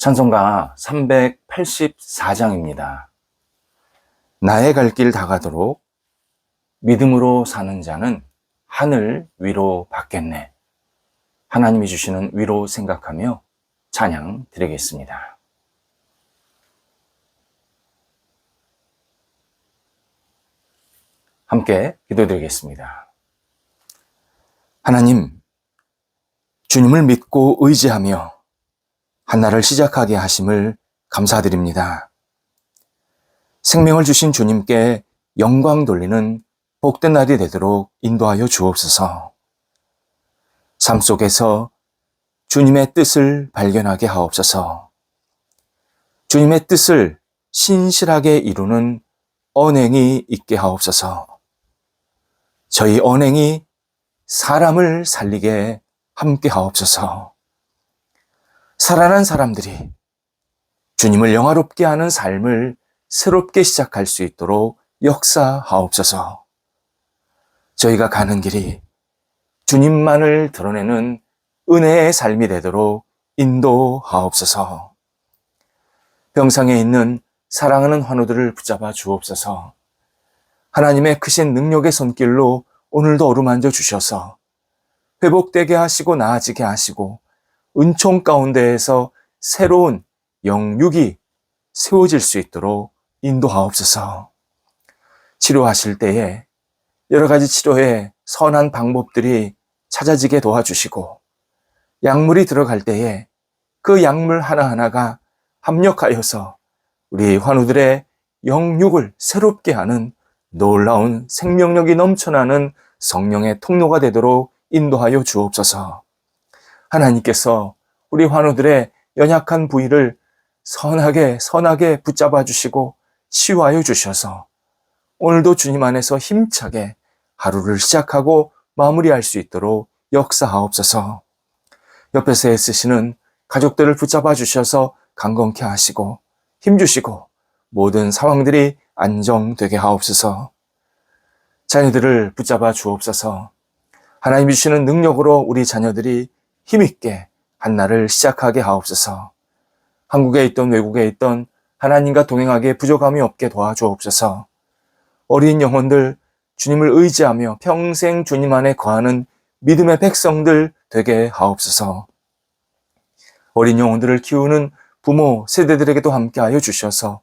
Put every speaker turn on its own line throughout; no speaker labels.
찬송가 384장입니다. 나의 갈 길 다가도록 믿음으로 사는 자는 하늘 위로 받겠네. 하나님이 주시는 위로 생각하며 찬양 드리겠습니다. 함께 기도드리겠습니다. 하나님, 주님을 믿고 의지하며 한날을 시작하게 하심을 감사드립니다. 생명을 주신 주님께 영광 돌리는 복된 날이 되도록 인도하여 주옵소서. 삶 속에서 주님의 뜻을 발견하게 하옵소서. 주님의 뜻을 신실하게 이루는 언행이 있게 하옵소서. 저희 언행이 사람을 살리게 함께 하옵소서. 살아난 사람들이 주님을 영화롭게 하는 삶을 새롭게 시작할 수 있도록 역사하옵소서. 저희가 가는 길이 주님만을 드러내는 은혜의 삶이 되도록 인도하옵소서. 병상에 있는 사랑하는 환우들을 붙잡아 주옵소서. 하나님의 크신 능력의 손길로 오늘도 어루만져 주셔서 회복되게 하시고 나아지게 하시고 은총 가운데에서 새로운 영육이 세워질 수 있도록 인도하옵소서. 치료하실 때에 여러 가지 치료의 선한 방법들이 찾아지게 도와주시고, 약물이 들어갈 때에 그 약물 하나하나가 합력하여서 우리 환우들의 영육을 새롭게 하는 놀라운 생명력이 넘쳐나는 성령의 통로가 되도록 인도하여 주옵소서. 하나님께서 우리 환우들의 연약한 부위를 선하게 붙잡아 주시고 치유하여 주셔서 오늘도 주님 안에서 힘차게 하루를 시작하고 마무리할 수 있도록 역사하옵소서. 옆에서 애쓰시는 가족들을 붙잡아 주셔서 강건케 하시고 힘주시고 모든 상황들이 안정되게 하옵소서. 자녀들을 붙잡아 주옵소서. 하나님이 주시는 능력으로 우리 자녀들이 힘있게 한날을 시작하게 하옵소서. 한국에 있던 외국에 있던 하나님과 동행하기에 부족함이 없게 도와주옵소서. 어린 영혼들 주님을 의지하며 평생 주님 안에 거하는 믿음의 백성들 되게 하옵소서. 어린 영혼들을 키우는 부모 세대들에게도 함께하여 주셔서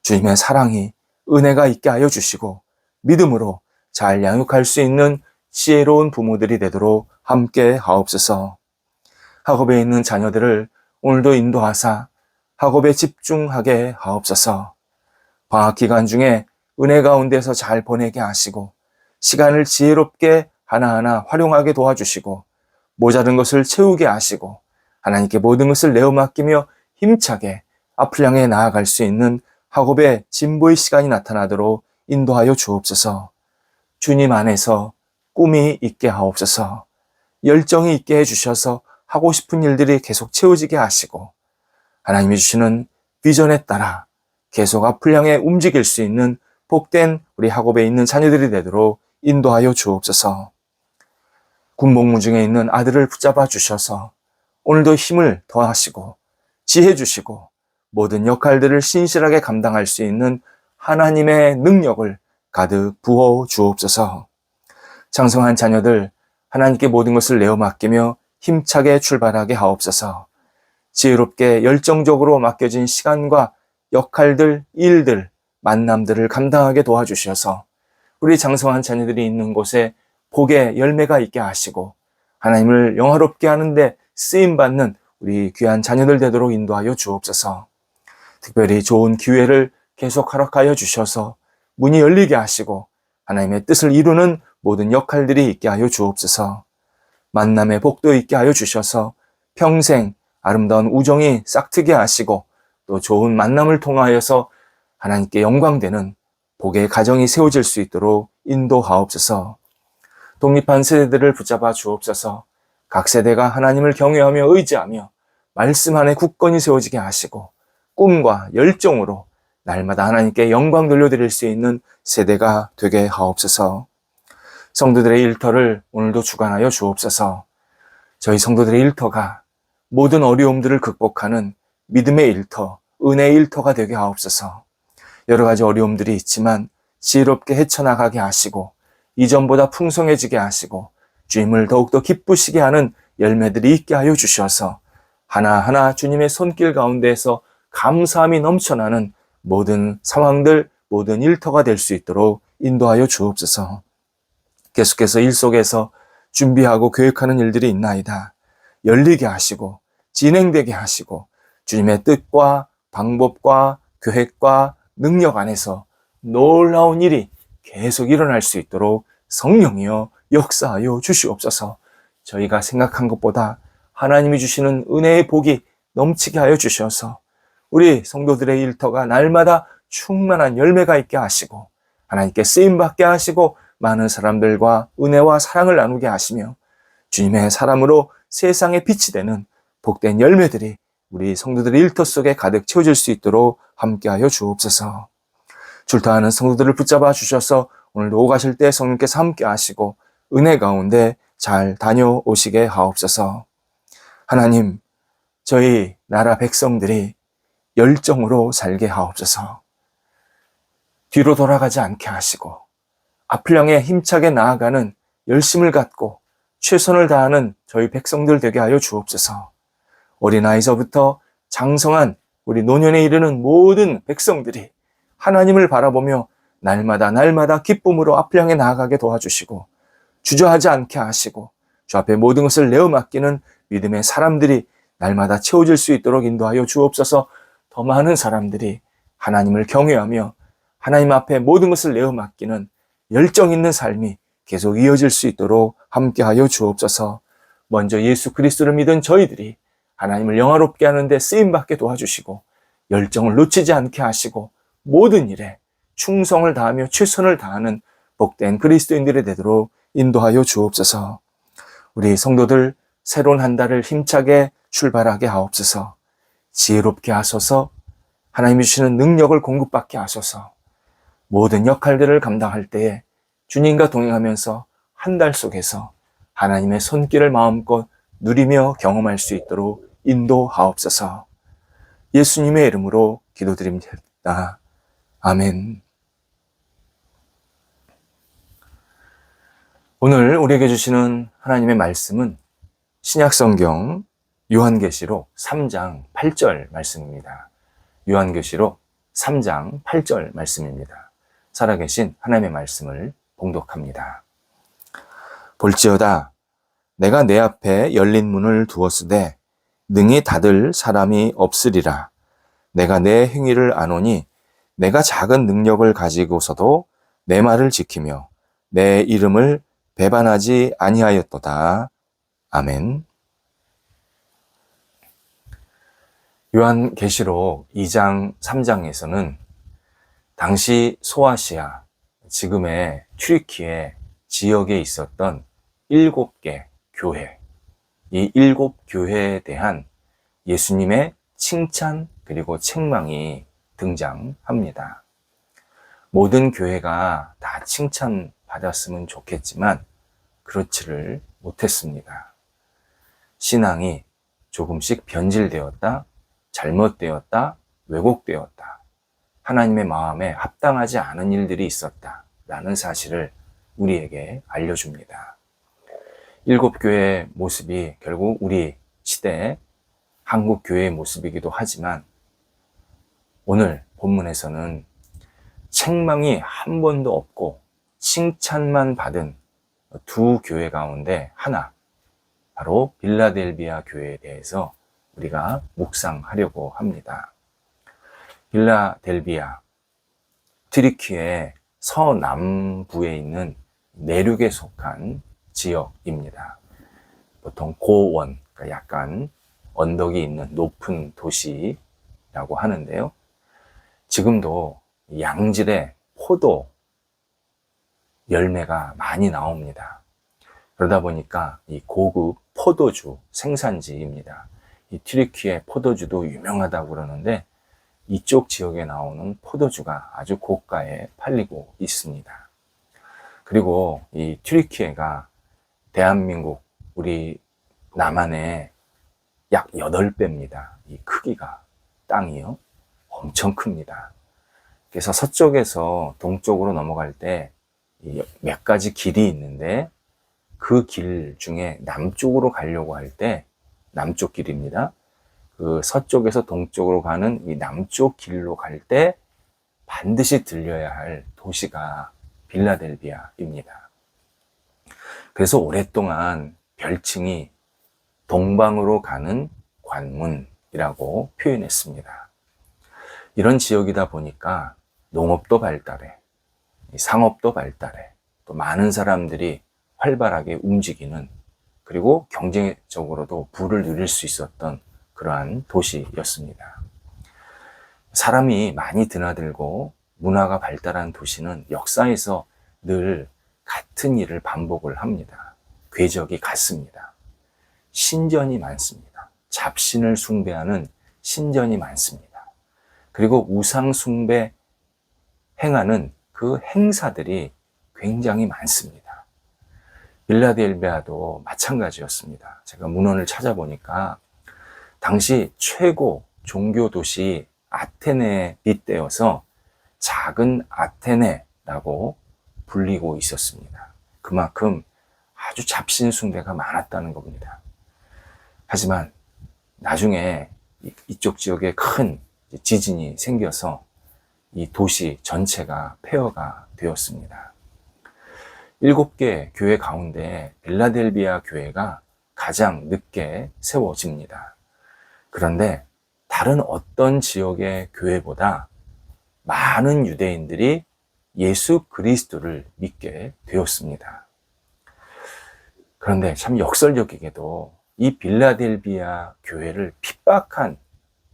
주님의 사랑이 은혜가 있게 하여 주시고 믿음으로 잘 양육할 수 있는 지혜로운 부모들이 되도록 함께 하옵소서. 학업에 있는 자녀들을 오늘도 인도하사 학업에 집중하게 하옵소서. 방학 기간 중에 은혜 가운데서 잘 보내게 하시고 시간을 지혜롭게 하나하나 활용하게 도와주시고 모자른 것을 채우게 하시고 하나님께 모든 것을 내어 맡기며 힘차게 앞을 향해 나아갈 수 있는 학업의 진보의 시간이 나타나도록 인도하여 주옵소서. 주님 안에서 꿈이 있게 하옵소서. 열정이 있게 해주셔서 하고 싶은 일들이 계속 채워지게 하시고 하나님이 주시는 비전에 따라 계속 앞을 향해 움직일 수 있는 복된 우리 학업에 있는 자녀들이 되도록 인도하여 주옵소서. 군복무 중에 있는 아들을 붙잡아 주셔서 오늘도 힘을 더하시고 지혜 주시고 모든 역할들을 신실하게 감당할 수 있는 하나님의 능력을 가득 부어 주옵소서. 장성한 자녀들 하나님께 모든 것을 내어 맡기며 힘차게 출발하게 하옵소서. 지혜롭게 열정적으로 맡겨진 시간과 역할들, 일들, 만남들을 감당하게 도와주셔서 우리 장성한 자녀들이 있는 곳에 복의 열매가 있게 하시고 하나님을 영화롭게 하는데 쓰임받는 우리 귀한 자녀들 되도록 인도하여 주옵소서. 특별히 좋은 기회를 계속 허락하여 주셔서 문이 열리게 하시고 하나님의 뜻을 이루는 모든 역할들이 있게 하여 주옵소서. 만남의 복도 있게 하여 주셔서 평생 아름다운 우정이 싹트게 하시고 또 좋은 만남을 통하여서 하나님께 영광되는 복의 가정이 세워질 수 있도록 인도하옵소서. 독립한 세대들을 붙잡아 주옵소서. 각 세대가 하나님을 경외하며 의지하며 말씀 안에 굳건히 세워지게 하시고 꿈과 열정으로 날마다 하나님께 영광 돌려드릴 수 있는 세대가 되게 하옵소서. 성도들의 일터를 오늘도 주관하여 주옵소서. 저희 성도들의 일터가 모든 어려움들을 극복하는 믿음의 일터, 은혜의 일터가 되게 하옵소서. 여러 가지 어려움들이 있지만 지혜롭게 헤쳐나가게 하시고 이전보다 풍성해지게 하시고 주님을 더욱더 기쁘시게 하는 열매들이 있게 하여 주셔서 하나하나 주님의 손길 가운데에서 감사함이 넘쳐나는 모든 상황들, 모든 일터가 될 수 있도록 인도하여 주옵소서. 계속해서 일 속에서 준비하고 계획하는 일들이 있나이다. 열리게 하시고 진행되게 하시고 주님의 뜻과 방법과 계획과 능력 안에서 놀라운 일이 계속 일어날 수 있도록 성령이여 역사하여 주시옵소서. 저희가 생각한 것보다 하나님이 주시는 은혜의 복이 넘치게 하여 주셔서 우리 성도들의 일터가 날마다 충만한 열매가 있게 하시고 하나님께 쓰임받게 하시고 많은 사람들과 은혜와 사랑을 나누게 하시며 주님의 사람으로 세상에 빛이 되는 복된 열매들이 우리 성도들의 일터 속에 가득 채워질 수 있도록 함께하여 주옵소서. 출타하는 성도들을 붙잡아 주셔서 오늘도 오가실 때 성령께서 함께 하시고 은혜 가운데 잘 다녀오시게 하옵소서. 하나님, 저희 나라 백성들이 열정으로 살게 하옵소서. 뒤로 돌아가지 않게 하시고 앞을 향해 힘차게 나아가는 열심을 갖고 최선을 다하는 저희 백성들 되게 하여 주옵소서. 어린아이서부터 장성한 우리 노년에 이르는 모든 백성들이 하나님을 바라보며 날마다 기쁨으로 앞을 향해 나아가게 도와주시고 주저하지 않게 하시고 주 앞에 모든 것을 내어 맡기는 믿음의 사람들이 날마다 채워질 수 있도록 인도하여 주옵소서. 더 많은 사람들이 하나님을 경외하며 하나님 앞에 모든 것을 내어 맡기는 열정 있는 삶이 계속 이어질 수 있도록 함께하여 주옵소서. 먼저 예수 그리스도를 믿은 저희들이 하나님을 영화롭게 하는데 쓰임받게 도와주시고 열정을 놓치지 않게 하시고 모든 일에 충성을 다하며 최선을 다하는 복된 그리스도인들이 되도록 인도하여 주옵소서. 우리 성도들 새로운 한 달을 힘차게 출발하게 하옵소서. 지혜롭게 하소서. 하나님이 주시는 능력을 공급받게 하소서. 모든 역할들을 감당할 때에 주님과 동행하면서 한 달 속에서 하나님의 손길을 마음껏 누리며 경험할 수 있도록 인도하옵소서. 예수님의 이름으로 기도드립니다. 아멘. 오늘 우리에게 주시는 하나님의 말씀은 신약성경 요한계시록 3장 8절 말씀입니다. 요한계시록 3장 8절 말씀입니다. 살아계신 하나님의 말씀을 봉독합니다. 볼지어다 내가 내 앞에 열린 문을 두었으되 능히 닫을 사람이 없으리라. 내가 내 행위를 아노니 내가 작은 능력을 가지고서도 내 말을 지키며 내 이름을 배반하지 아니하였도다. 아멘. 요한계시록 2장 3장에서는 당시 소아시아, 지금의 튀르키예 지역에 있었던 7개 교회, 이 7교회에 대한 예수님의 칭찬 그리고 책망이 등장합니다. 모든 교회가 다 칭찬받았으면 좋겠지만 그렇지를 못했습니다. 신앙이 조금씩 변질되었다, 잘못되었다, 왜곡되었다, 하나님의 마음에 합당하지 않은 일들이 있었다라는 사실을 우리에게 알려줍니다. 7교회의 모습이 결국 우리 시대의 한국 교회의 모습이기도 하지만 오늘 본문에서는 책망이 한 번도 없고 칭찬만 받은 두 교회 가운데 하나, 바로 빌라델비아 교회에 대해서 우리가 묵상하려고 합니다. 빌라델비아, 튀르키예 서남부에 있는 내륙에 속한 지역입니다. 보통 고원, 그러니까 약간 언덕이 있는 높은 도시라고 하는데요. 지금도 양질의 포도 열매가 많이 나옵니다. 그러다 보니까 이 고급 포도주 생산지입니다. 이 튀르키예 포도주도 유명하다고 그러는데 이쪽 지역에 나오는 포도주가 아주 고가에 팔리고 있습니다. 그리고 이 튀르키예가 대한민국, 우리 남한의 약 8배입니다. 이 크기가. 땅이요. 엄청 큽니다. 그래서 서쪽에서 동쪽으로 넘어갈 때 몇 가지 길이 있는데 그 길 중에 남쪽으로 가려고 할 때 남쪽 길입니다. 그 서쪽에서 동쪽으로 가는 이 남쪽 길로 갈 때 반드시 들려야 할 도시가 빌라델비아입니다. 그래서 오랫동안 별칭이 동방으로 가는 관문이라고 표현했습니다. 이런 지역이다 보니까 농업도 발달해, 상업도 발달해, 또 많은 사람들이 활발하게 움직이는, 그리고 경제적으로도 부를 누릴 수 있었던 그러한 도시였습니다. 사람이 많이 드나들고 문화가 발달한 도시는 역사에서 늘 같은 일을 반복을 합니다. 궤적이 같습니다. 신전이 많습니다. 잡신을 숭배하는 신전이 많습니다. 그리고 우상 숭배 행하는 그 행사들이 굉장히 많습니다. 빌라델비아도 마찬가지였습니다. 제가 문헌을 찾아보니까 당시 최고 종교 도시 아테네에 빗대어서 작은 아테네라고 불리고 있었습니다. 그만큼 아주 잡신 숭배가 많았다는 겁니다. 하지만 나중에 이쪽 지역에 큰 지진이 생겨서 이 도시 전체가 폐허가 되었습니다. 7개 교회 가운데 빌라델비아 교회가 가장 늦게 세워집니다. 그런데 다른 어떤 지역의 교회보다 많은 유대인들이 예수 그리스도를 믿게 되었습니다. 그런데 참 역설적이게도 이 빌라델비아 교회를 핍박한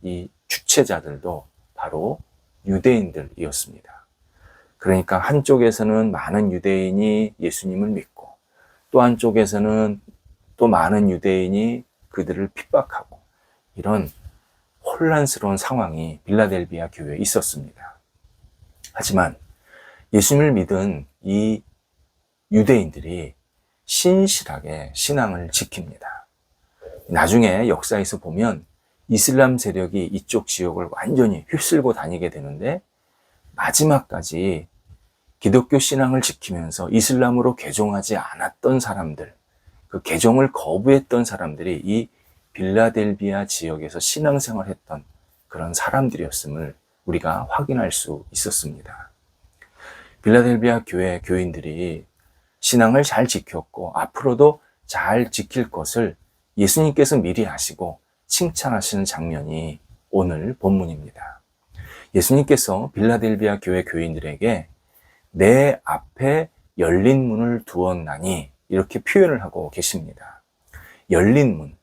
이 주체자들도 바로 유대인들이었습니다. 그러니까 한쪽에서는 많은 유대인이 예수님을 믿고 또 한쪽에서는 또 많은 유대인이 그들을 핍박하고 이런 혼란스러운 상황이 빌라델비아 교회에 있었습니다. 하지만 예수님을 믿은 이 유대인들이 신실하게 신앙을 지킵니다. 나중에 역사에서 보면 이슬람 세력이 이쪽 지역을 완전히 휩쓸고 다니게 되는데 마지막까지 기독교 신앙을 지키면서 이슬람으로 개종하지 않았던 사람들, 그 개종을 거부했던 사람들이 이 빌라델비아 지역에서 신앙생활했던 그런 사람들이었음을 우리가 확인할 수 있었습니다. 빌라델비아 교회 교인들이 신앙을 잘 지켰고 앞으로도 잘 지킬 것을 예수님께서 미리 아시고 칭찬하시는 장면이 오늘 본문입니다. 예수님께서 빌라델비아 교회 교인들에게 내 앞에 열린 문을 두었나니 이렇게 표현을 하고 계십니다. 열린 문,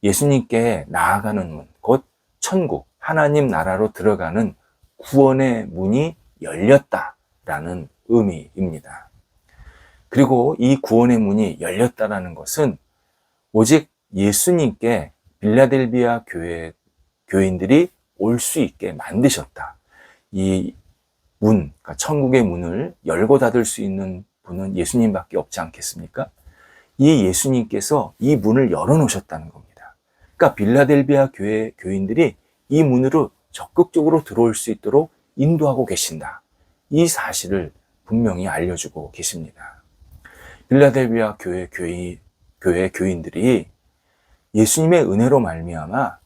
예수님께 나아가는 문, 곧 천국, 하나님 나라로 들어가는 구원의 문이 열렸다라는 의미입니다. 그리고 이 구원의 문이 열렸다라는 것은 오직 예수님께 빌라델비아 교회 교인들이 올 수 있게 만드셨다. 이 문, 그러니까 천국의 문을 열고 닫을 수 있는 분은 예수님밖에 없지 않겠습니까? 이 예수님께서 이 문을 열어놓으셨다는 겁니다. 그러니까 빌라델비아 교회 교인들이 이 문으로 적극적으로 들어올 수 있도록 인도하고 계신다. 이 사실을 분명히 알려주고 계십니다. 빌라델비아 교회 교인들이 예수님의 은혜로 말미암아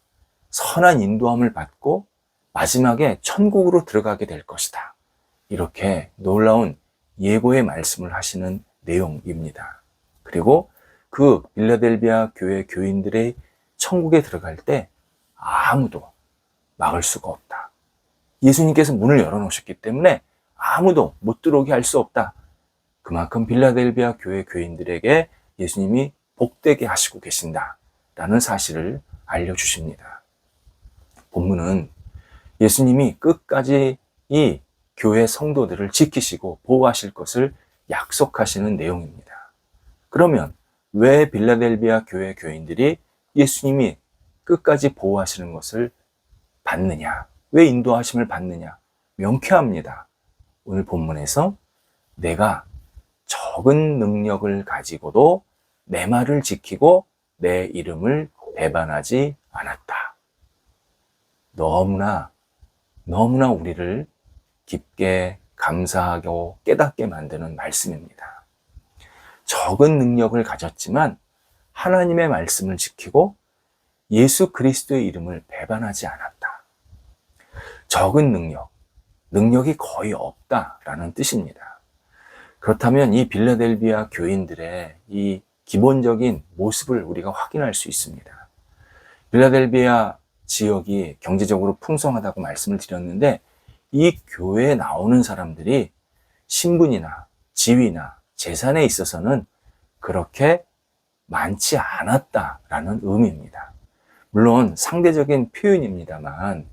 선한 인도함을 받고 마지막에 천국으로 들어가게 될 것이다. 이렇게 놀라운 예고의 말씀을 하시는 내용입니다. 그리고 그 빌라델비아 교회 교인들의 천국에 들어갈 때 아무도 막을 수가 없다. 예수님께서 문을 열어놓으셨기 때문에 아무도 못 들어오게 할 수 없다. 그만큼 빌라델비아 교회 교인들에게 예수님이 복되게 하시고 계신다라는 사실을 알려주십니다. 본문은 예수님이 끝까지 이 교회 성도들을 지키시고 보호하실 것을 약속하시는 내용입니다. 그러면 왜 빌라델비아 교회 교인들이 예수님이 끝까지 보호하시는 것을 받느냐? 왜 인도하심을 받느냐? 명쾌합니다. 오늘 본문에서 내가 적은 능력을 가지고도 내 말을 지키고 내 이름을 배반하지 않았다. 너무나 우리를 깊게 감사하고 깨닫게 만드는 말씀입니다. 적은 능력을 가졌지만 하나님의 말씀을 지키고 예수 그리스도의 이름을 배반하지 않았다. 적은 능력이 거의 없다라는 뜻입니다. 그렇다면 이 빌라델비아 교인들의 이 기본적인 모습을 우리가 확인할 수 있습니다. 빌라델비아 지역이 경제적으로 풍성하다고 말씀을 드렸는데, 이 교회에 나오는 사람들이 신분이나 지위나 재산에 있어서는 그렇게 많지 않았다라는 의미입니다. 물론 상대적인 표현입니다만,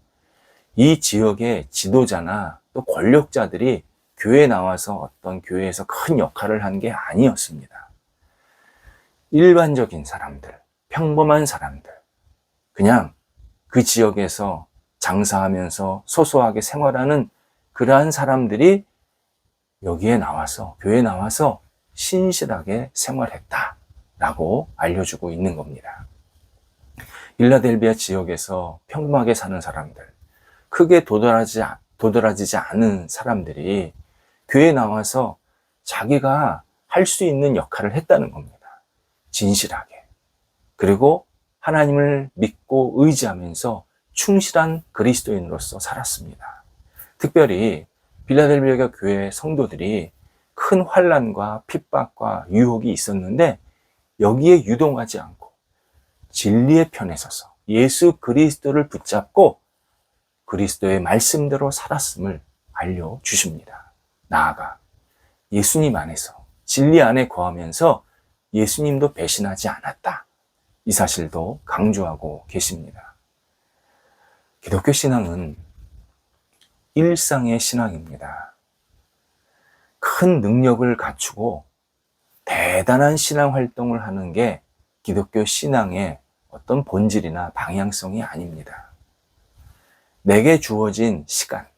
이 지역의 지도자나 또 권력자들이 교회에 나와서 어떤 교회에서 큰 역할을 한 게 아니었습니다. 일반적인 사람들, 평범한 사람들, 그냥 그 지역에서 장사하면서 소소하게 생활하는 그러한 사람들이 여기에 나와서, 교회에 나와서 신실하게 생활했다라고 알려주고 있는 겁니다. 빌라델비아 지역에서 평범하게 사는 사람들, 크게 도드라지지 않은 사람들이 교회에 나와서 자기가 할 수 있는 역할을 했다는 겁니다. 진실하게. 그리고 하나님을 믿고 의지하면서 충실한 그리스도인으로서 살았습니다. 특별히 빌라델비아 교회 성도들이 큰 환난과 핍박과 유혹이 있었는데, 여기에 유동하지 않고 진리의 편에 서서 예수 그리스도를 붙잡고 그리스도의 말씀대로 살았음을 알려주십니다. 나아가 예수님 안에서, 진리 안에 거하면서 예수님도 배신하지 않았다, 이 사실도 강조하고 계십니다. 기독교 신앙은 일상의 신앙입니다. 큰 능력을 갖추고 대단한 신앙 활동을 하는 게 기독교 신앙의 어떤 본질이나 방향성이 아닙니다. 내게 주어진 시간,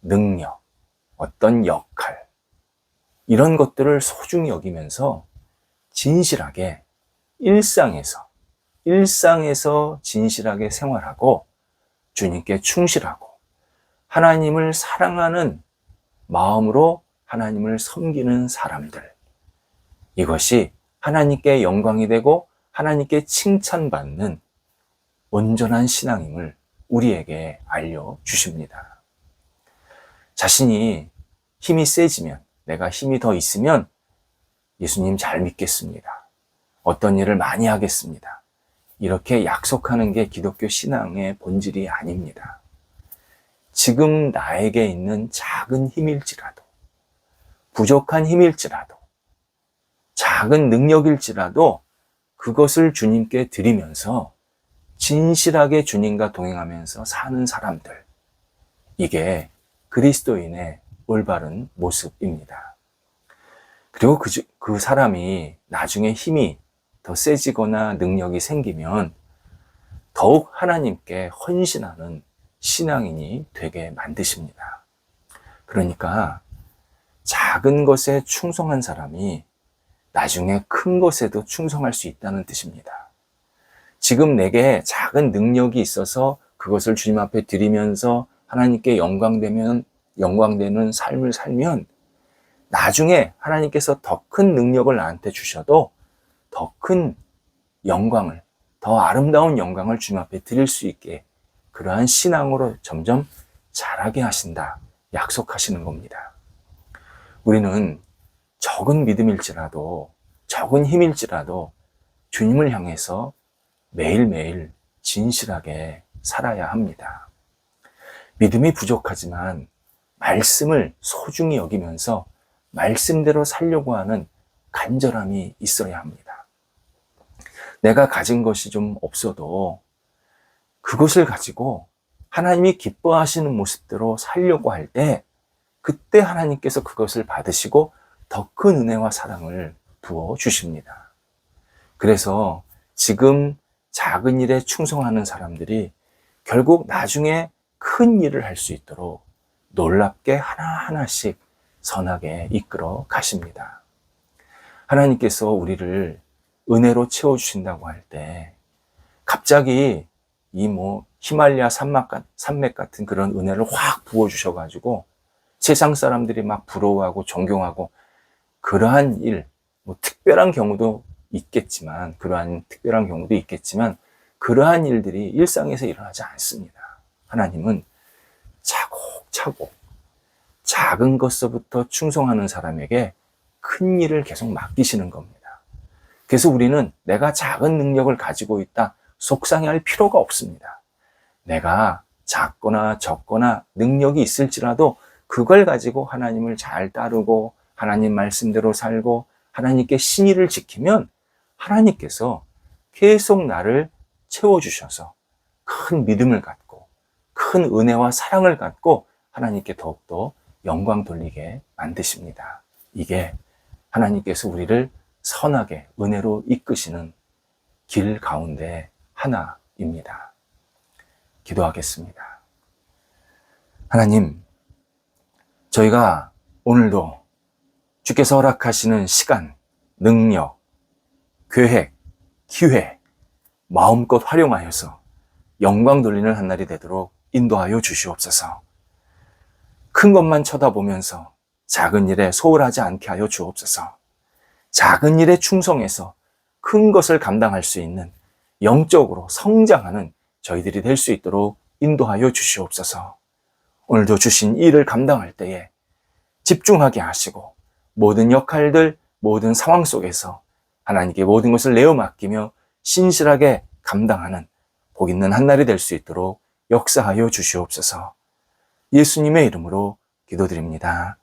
능력, 어떤 역할, 이런 것들을 소중히 여기면서 진실하게 일상에서 진실하게 생활하고 주님께 충실하고 하나님을 사랑하는 마음으로 하나님을 섬기는 사람들, 이것이 하나님께 영광이 되고 하나님께 칭찬받는 온전한 신앙임을 우리에게 알려주십니다. 자신이 힘이 세지면, 내가 힘이 더 있으면 예수님 잘 믿겠습니다, 어떤 일을 많이 하겠습니다, 이렇게 약속하는 게 기독교 신앙의 본질이 아닙니다. 지금 나에게 있는 작은 힘일지라도, 부족한 힘일지라도, 작은 능력일지라도 그것을 주님께 드리면서 진실하게 주님과 동행하면서 사는 사람들, 이게 그리스도인의 올바른 모습입니다. 그리고 그 사람이 나중에 힘이 더 세지거나 능력이 생기면 더욱 하나님께 헌신하는 신앙인이 되게 만드십니다. 그러니까 작은 것에 충성한 사람이 나중에 큰 것에도 충성할 수 있다는 뜻입니다. 지금 내게 작은 능력이 있어서 그것을 주님 앞에 드리면서 하나님께 영광되는 삶을 살면 나중에 하나님께서 더 큰 능력을 나한테 주셔도 더 큰 영광을, 더 아름다운 영광을 주님 앞에 드릴 수 있게 그러한 신앙으로 점점 자라게 하신다, 약속하시는 겁니다. 우리는 적은 믿음일지라도, 적은 힘일지라도 주님을 향해서 매일매일 진실하게 살아야 합니다. 믿음이 부족하지만 말씀을 소중히 여기면서 말씀대로 살려고 하는 간절함이 있어야 합니다. 내가 가진 것이 좀 없어도 그것을 가지고 하나님이 기뻐하시는 모습대로 살려고 할 때, 그때 하나님께서 그것을 받으시고 더 큰 은혜와 사랑을 부어 주십니다. 그래서 지금 작은 일에 충성하는 사람들이 결국 나중에 큰 일을 할 수 있도록 놀랍게 하나하나씩 선하게 이끌어 가십니다. 하나님께서 우리를 은혜로 채워주신다고 할 때 갑자기 이 히말리아 산맥 같은 그런 은혜를 확 부어주셔가지고 세상 사람들이 막 부러워하고 존경하고 그러한 일, 뭐 특별한 경우도 있겠지만 그러한 일들이 일상에서 일어나지 않습니다. 하나님은 차곡차곡 작은 것서부터 충성하는 사람에게 큰 일을 계속 맡기시는 겁니다. 그래서 우리는 내가 작은 능력을 가지고 있다 속상해할 필요가 없습니다. 내가 작거나 적거나 능력이 있을지라도 그걸 가지고 하나님을 잘 따르고 하나님 말씀대로 살고 하나님께 신의를 지키면 하나님께서 계속 나를 채워주셔서 큰 믿음을 갖고 큰 은혜와 사랑을 갖고 하나님께 더욱더 영광 돌리게 만드십니다. 이게 하나님께서 우리를 선하게 은혜로 이끄시는 길 가운데 하나입니다. 기도하겠습니다. 하나님, 저희가 오늘도 주께서 허락하시는 시간, 능력, 계획, 기회, 마음껏 활용하여서 영광 돌리는 한 날이 되도록 인도하여 주시옵소서. 큰 것만 쳐다보면서 작은 일에 소홀하지 않게 하여 주옵소서. 작은 일에 충성해서 큰 것을 감당할 수 있는 영적으로 성장하는 저희들이 될 수 있도록 인도하여 주시옵소서. 오늘도 주신 일을 감당할 때에 집중하게 하시고 모든 역할들, 모든 상황 속에서 하나님께 모든 것을 내어 맡기며 신실하게 감당하는 복 있는 한 날이 될 수 있도록 역사하여 주시옵소서. 예수님의 이름으로 기도드립니다.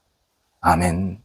아멘.